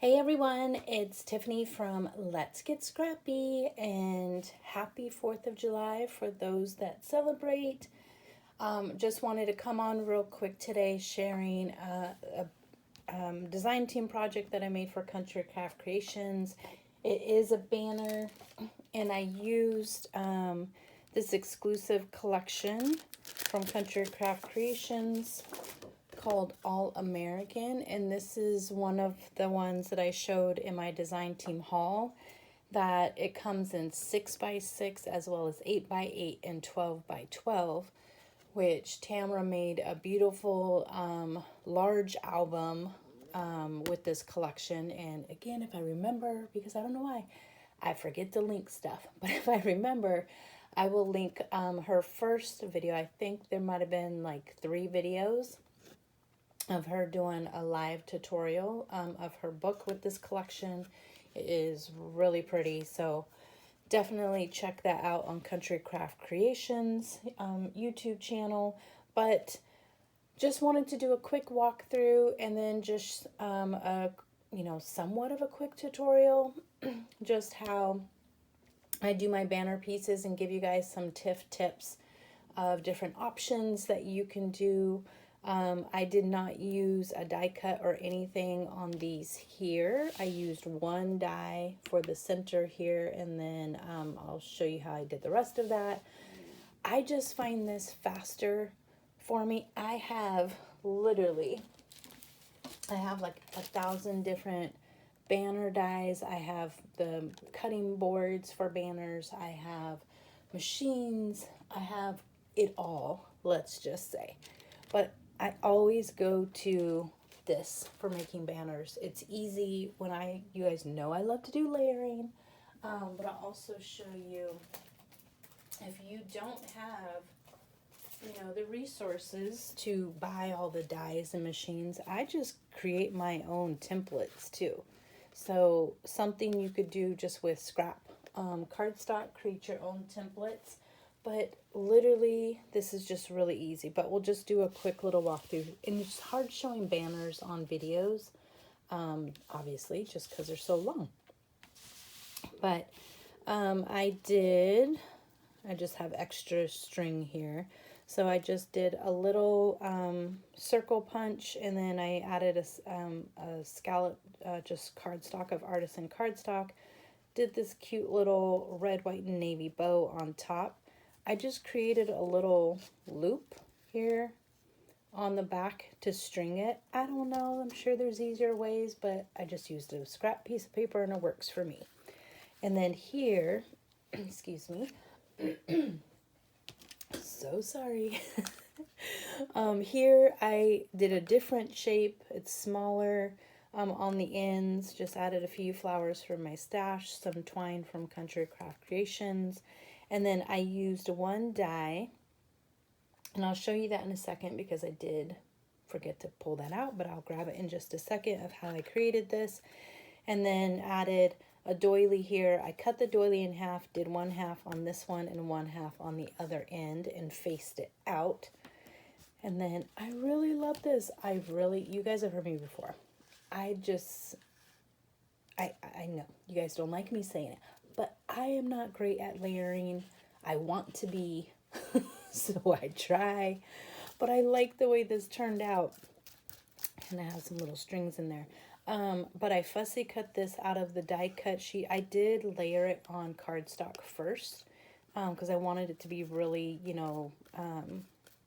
Hey everyone, it's Tiffany from Let's Get Scrappy, and happy 4th of July for those that celebrate. Just wanted to come on real quick today sharing a design team project that I made for Country Craft Creations. It is a banner, and I used this exclusive collection from Country Craft Creations called All American, and this is one of the ones that I showed in my design team haul, that it comes in 6x6 as well as 8x8 and 12x12, which Tamara made a beautiful large album with this collection. And again, if I remember, because I don't know why I forget to link stuff, but if I remember, I will link her first video. I think there might have been like 3 videos of her doing a live tutorial of her book with this collection. It is really pretty, so definitely check that out on Country Craft Creations YouTube channel. But just wanted to do a quick walkthrough and then just somewhat of a quick tutorial just how I do my banner pieces and give you guys some tips of different options that you can do. I did not use a die cut or anything on these here. I used one die for the center here, and then I'll show you how I did the rest of that. I just find this faster for me. I have like 1,000 different banner dies. I have the cutting boards for banners. I have machines. I have it all, let's just say. But I always go to this for making banners. It's easy when you guys know I love to do layering, but I'll also show you if you don't have, the resources to buy all the dies and machines, I just create my own templates too. So something you could do just with scrap cardstock, create your own templates. But literally, this is just really easy. But we'll just do a quick little walkthrough. And it's hard showing banners on videos, obviously, just because they're so long. But I just have extra string here. So I just did a little circle punch, and then I added a scallop, just cardstock of Artisan cardstock. Did this cute little red, white, and navy bow on top. I just created a little loop here on the back to string it. I don't know, I'm sure there's easier ways, but I just used a scrap piece of paper and it works for me. And then here, excuse me, so sorry. Here I did a different shape. It's smaller on the ends. Just added a few flowers from my stash, some twine from Country Craft Creations. And then I used one die, and I'll show you that in a second because I did forget to pull that out, but I'll grab it in just a second of how I created this. And then added a doily here. I cut the doily in half, did one half on this one and one half on the other end and faced it out. And then I really love this. You guys have heard me before. I know you guys don't like me saying it, but I am not great at layering. I want to be, so I try, but I like the way this turned out. And I have some little strings in there. But I fussy cut this out of the die cut sheet. I did layer it on cardstock first, because I wanted it to be really,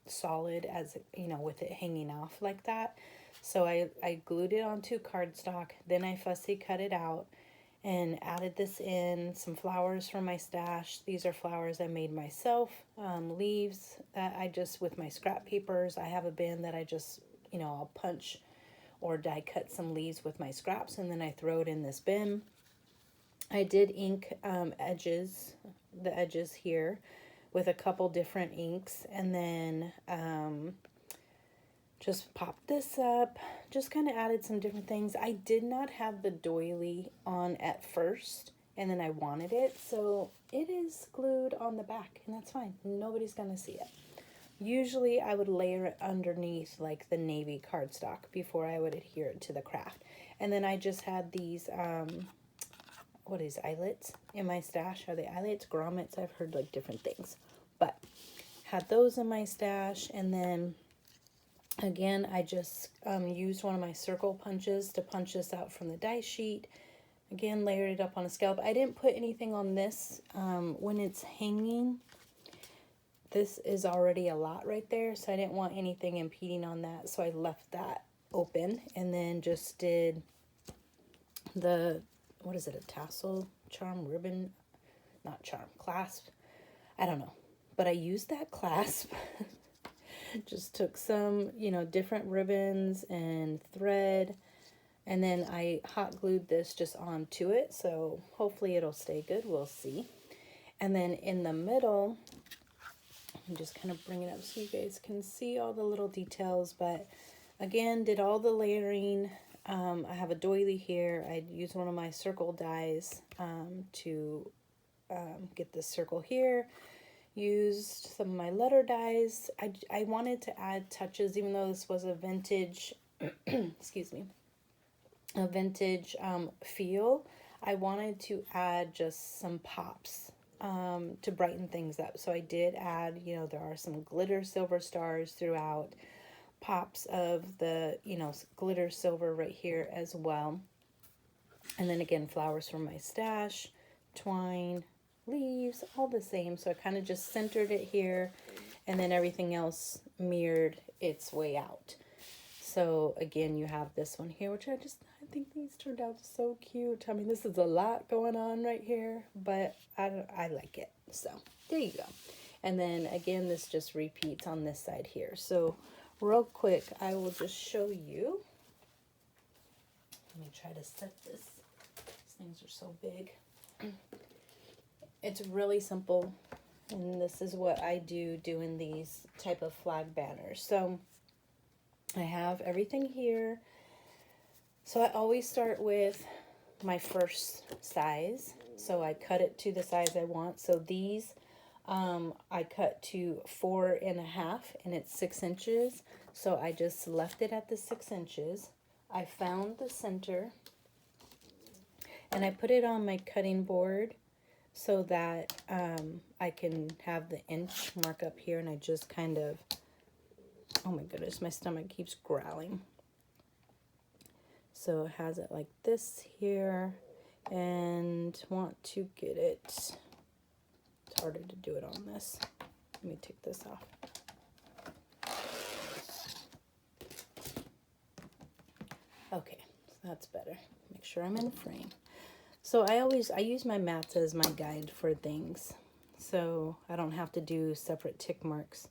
solid, as, with it hanging off like that. So I glued it onto cardstock, then I fussy cut it out and added this in, some flowers from my stash. These are flowers I made myself, leaves that I just, with my scrap papers, I have a bin that I just, I'll punch or die cut some leaves with my scraps, and then I throw it in this bin. I did ink the edges here with a couple different inks, and then just popped this up, just kind of added some different things. I did not have the doily on at first, and then I wanted it, so it is glued on the back, and that's fine. Nobody's gonna see it. Usually I would layer it underneath like the navy cardstock before I would adhere it to the craft. And then I just had these, what is eyelets in my stash? Are they eyelets, grommets? I've heard like different things. But had those in my stash. And then again, I just used one of my circle punches to punch this out from the die sheet. Again, layered it up on a scallop. I didn't put anything on this when it's hanging. This is already a lot right there, so I didn't want anything impeding on that, so I left that open and then just did the, what is it, a tassel, charm, ribbon, not charm, clasp, I don't know, but I used that clasp. Just took some, you know, different ribbons and thread, and then I hot glued this just onto it, so hopefully it'll stay good, we'll see. And then in the middle, I'm just kind of bring it up so you guys can see all the little details, but again, did all the layering. I have a doily here. I used one of my circle dies to get this circle here. Used some of my letter dies. I wanted to add touches, even though this was a vintage, excuse me, a vintage feel. I wanted to add just some pops to brighten things up. So I did add, you know, there are some glitter silver stars throughout, pops of the, you know, glitter silver right here as well. And then again, flowers from my stash, twine, leaves, all the same. So I kind of just centered it here, and then everything else mirrored its way out. So again, you have this one here, which I think these turned out so cute. I mean, this is a lot going on right here, but I like it. So there you go. And then again, this just repeats on this side here. So real quick, I will just show you. Let me try to set this. These things are so big. It's really simple, and this is what I do doing these type of flag banners. So I have everything here. So I always start with my first size. So I cut it to the size I want. So these I cut to 4.5, and it's 6 inches. So I just left it at the 6 inches. I found the center, and I put it on my cutting board so that I can have the inch mark up here, and I just kind of, oh my goodness, my stomach keeps growling. So it has it like this here, and want to get it, it's harder to do it on this. Let me take this off. Okay, so that's better. Make sure I'm in frame. So I use my mats as my guide for things, so I don't have to do separate tick marks,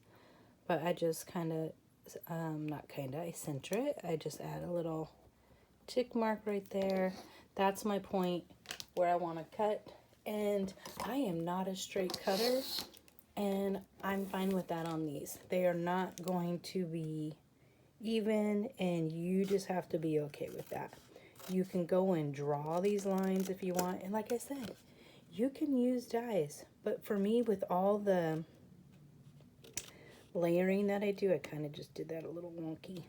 but I just kind of, I center it. I just add a little tick mark right there. That's my point where I want to cut, and I am not a straight cutter, and I'm fine with that on these. They are not going to be even, and you just have to be okay with that. You can go and draw these lines if you want, and like I said, you can use dies, but for me, with all the layering that I do, I kind of just did that a little wonky.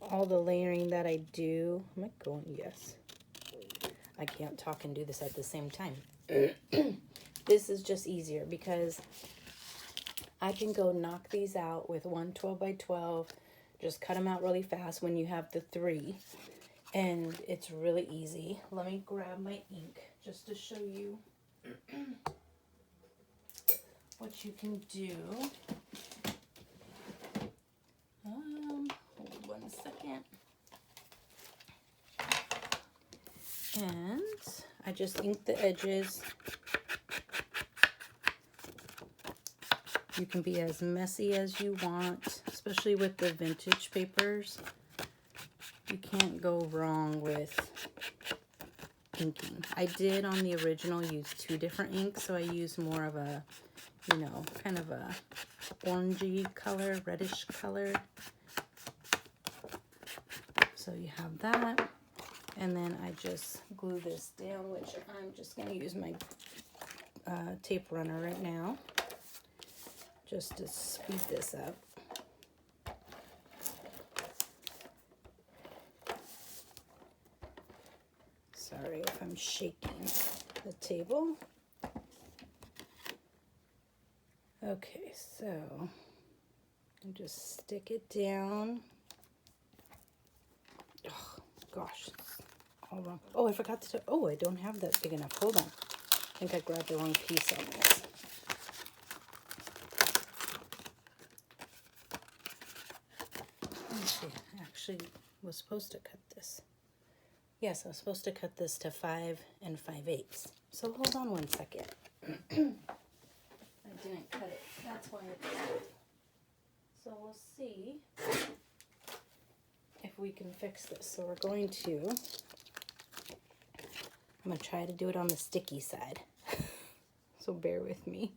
All the layering that I do, am I going? Yes. I can't talk and do this at the same time. This is just easier because I can go knock these out with one 12 by 12, just cut them out really fast when you have the 3, and it's really easy. Let me grab my ink just to show you what you can do. Hold 1 second. And I just ink the edges. You can be as messy as you want, especially with the vintage papers. You can't go wrong with inking. I did on the original use 2 different inks, so I used more of a, you know, kind of a orangey color, reddish color. So you have that, and then I just glue this down, which I'm just going to use my tape runner right now. just to speed this up. Sorry if I'm shaking the table. Okay, so I'll just stick it down. Oh, gosh. Hold on. Oh, I forgot to, oh, I don't have that big enough. Hold on. I think I grabbed the wrong piece on this. Let me see. I actually was supposed to cut this. Yes, I was supposed to cut this to 5 5/8. So hold on one second. I didn't cut it. That's why it's off. So we'll see if we can fix this. So we're going to, I'm going to try to do it on the sticky side. So bear with me.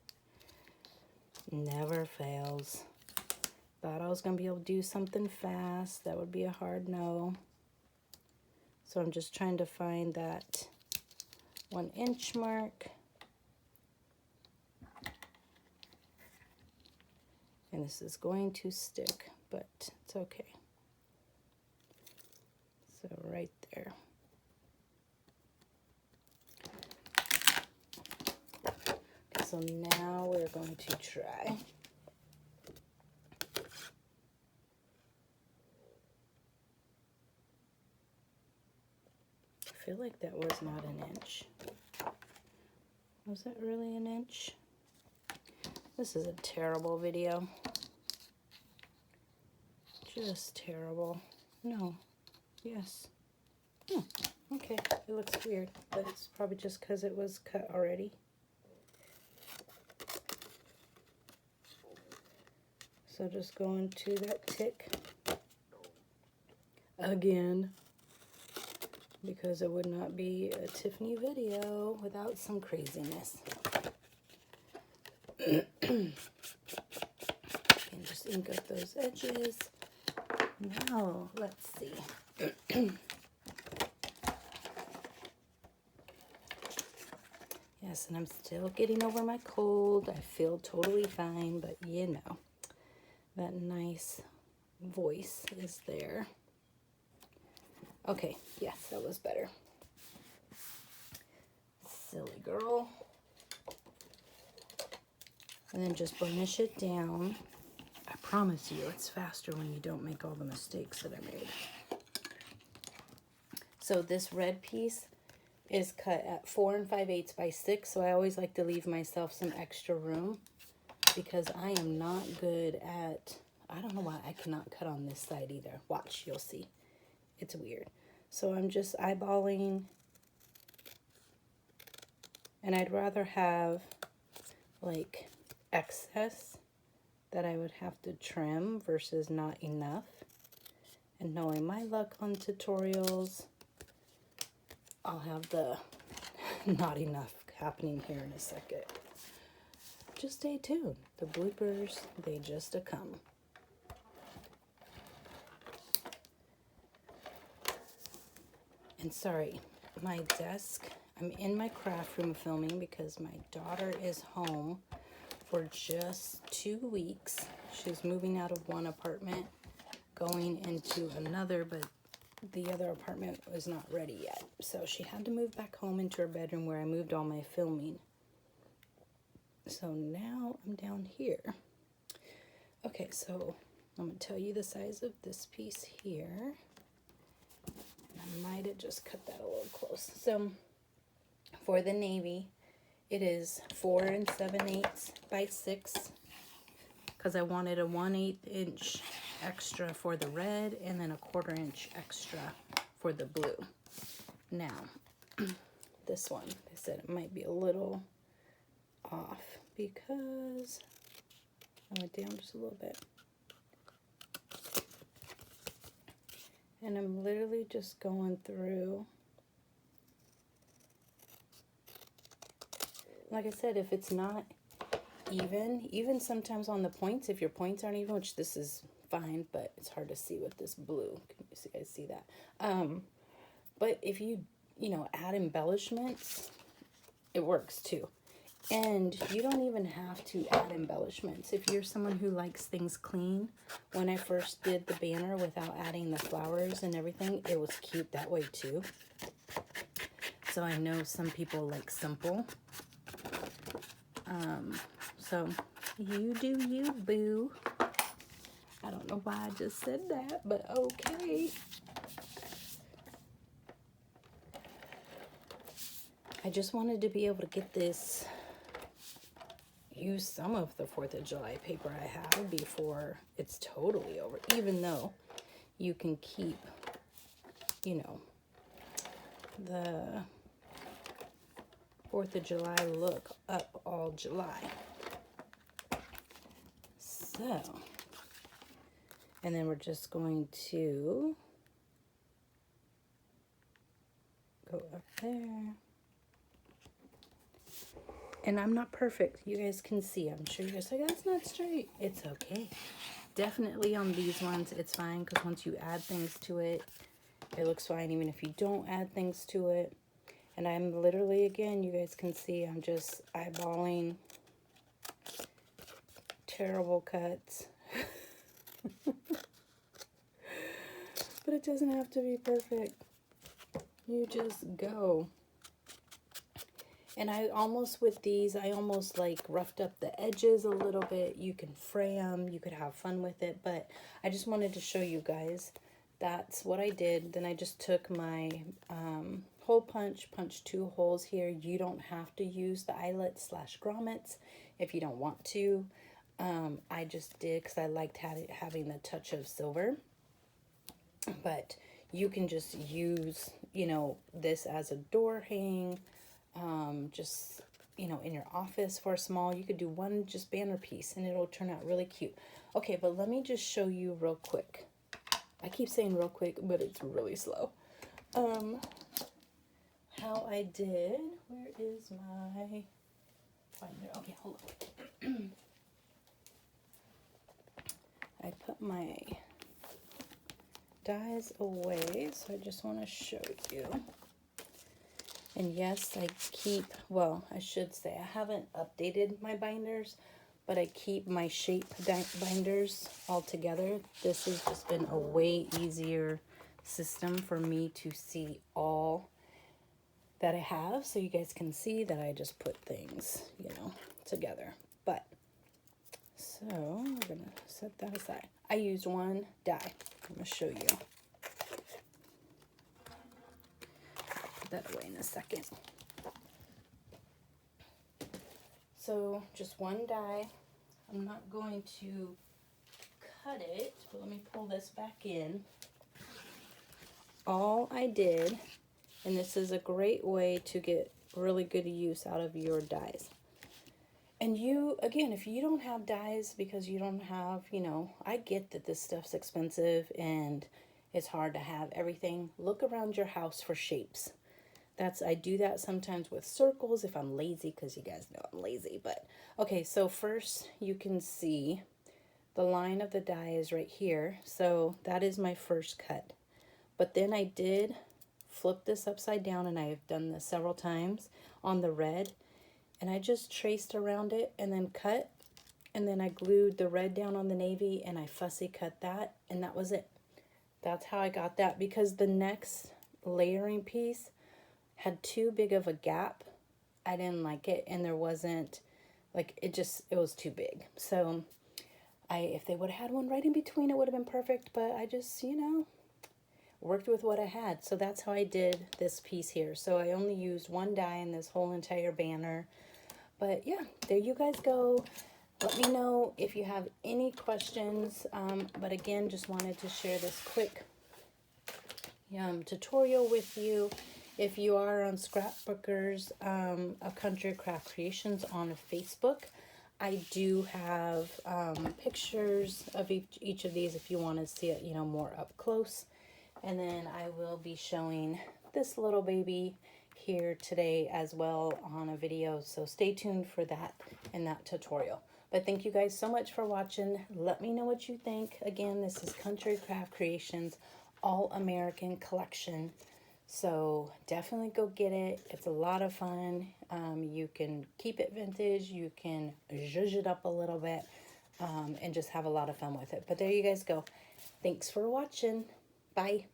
Never fails. Thought I was going to be able to do something fast. That would be a hard no. So I'm just trying to find that 1 inch mark. And this is going to stick, but it's okay. So right there. Okay, so now we're going to try. I feel like that was not an inch. Was that really an inch? This is a terrible video. Just terrible. No. Yes. Okay. It looks weird, but it's probably just because it was cut already. So just going to that tick again, because it would not be a Tiffany video without some craziness. And just ink up those edges. Now, let's see. Yes, and I'm still getting over my cold. I feel totally fine, but you know, that nice voice is there. Okay, yes, that was better. Silly girl. And then just burnish it down. I promise you, it's faster when you don't make all the mistakes that I made. So this red piece is cut at 4 5/8 by 6, so I always like to leave myself some extra room because I am not good at, I don't know why I cannot cut on this side either. Watch, you'll see. It's weird. So I'm just eyeballing, and I'd rather have like excess that I would have to trim versus not enough. And knowing my luck on tutorials, I'll have the not enough happening here in a second. Just stay tuned. The bloopers, they just come. And sorry, my desk, I'm in my craft room filming because my daughter is home for just 2 weeks. She's moving out of one apartment, going into another, but the other apartment was not ready yet. So she had to move back home into her bedroom where I moved all my filming. So now I'm down here. Okay, so I'm going to tell you the size of this piece here. I might have just cut that a little close. So for the navy, it is 4 7/8 by 6 because I wanted a 1/8 inch extra for the red and then a 1/4 inch extra for the blue. Now, this one, they said it might be a little off because I went down just a little bit. And I'm literally just going through. Like I said, if it's not even sometimes on the points, if your points aren't even, which this is fine, but it's hard to see with this blue. Can you guys see that? But if you know, add embellishments, it works too. And you don't even have to add embellishments. If you're someone who likes things clean, when I first did the banner without adding the flowers and everything, it was cute that way too. So I know some people like simple. So you do you, boo. I don't know why I just said that, but okay. I just wanted to be able to get this, use some of the 4th of July paper I have before it's totally over, even though you can keep, you know, the 4th of July look up all July. So, and then we're just going to go up there. And I'm not perfect. You guys can see. I'm sure you guys are like, that's not straight. It's okay. Definitely on these ones, it's fine because once you add things to it, it looks fine even if you don't add things to it. And I'm literally, again, you guys can see, I'm just eyeballing terrible cuts. But it doesn't have to be perfect. You just go. And I almost, with these, I almost like roughed up the edges a little bit. You can fray them, you could have fun with it, but I just wanted to show you guys. That's what I did. Then I just took my hole punch, punched 2 holes here. You don't have to use the eyelets / grommets if you don't want to. I just did because I liked having the touch of silver. But you can just use, you know, this as a door hang. Just, you know, in your office for a small, you could do one just banner piece and it'll turn out really cute. Okay, but let me just show you real quick. I keep saying real quick, but it's really slow. How I did, where is my binder? Okay, hold on. I put my dies away, so I just want to show you. And yes, I keep, well, I should say I haven't updated my binders, but I keep my shape binders all together. This has just been a way easier system for me to see all that I have, so you guys can see that I just put things, you know, together. But, so, we're going to set that aside. I used 1 die. I'm going to show you. Put that away in a second. So, just 1 die. I'm not going to cut it, but let me pull this back in. All I did, and this is a great way to get really good use out of your dies. And you, again, if you don't have dies because you don't have, you know, I get that this stuff's expensive and it's hard to have everything. Look around your house for shapes. I do that sometimes with circles if I'm lazy, because you guys know I'm lazy. But, okay, so first you can see the line of the die is right here. So that is my first cut. But then I did flip this upside down, and I've done this several times on the red. And I just traced around it and then cut. And then I glued the red down on the navy and I fussy cut that. And that was it. That's how I got that, because the next layering piece had too big of a gap. I didn't like it, and there wasn't, like, it was too big. So if they would have had one right in between, it would have been perfect, but I just, you know, worked with what I had. So that's how I did this piece here. So I only used 1 die in this whole entire banner. But yeah, there you guys go. Let me know if you have any questions. But again, just wanted to share this quick tutorial with you. If you are on Scrapbookers of Country Craft Creations on Facebook, I do have pictures of each of these if you want to see it, you know, more up close. And then I will be showing this little baby here today as well on a video. So stay tuned for that in that tutorial. But thank you guys so much for watching. Let me know what you think. Again, this is Country Craft Creations All American collection. So definitely go get it. It's a lot of fun. You can keep it vintage. You can zhuzh it up a little bit and just have a lot of fun with it. But there you guys go. Thanks for watching. Bye.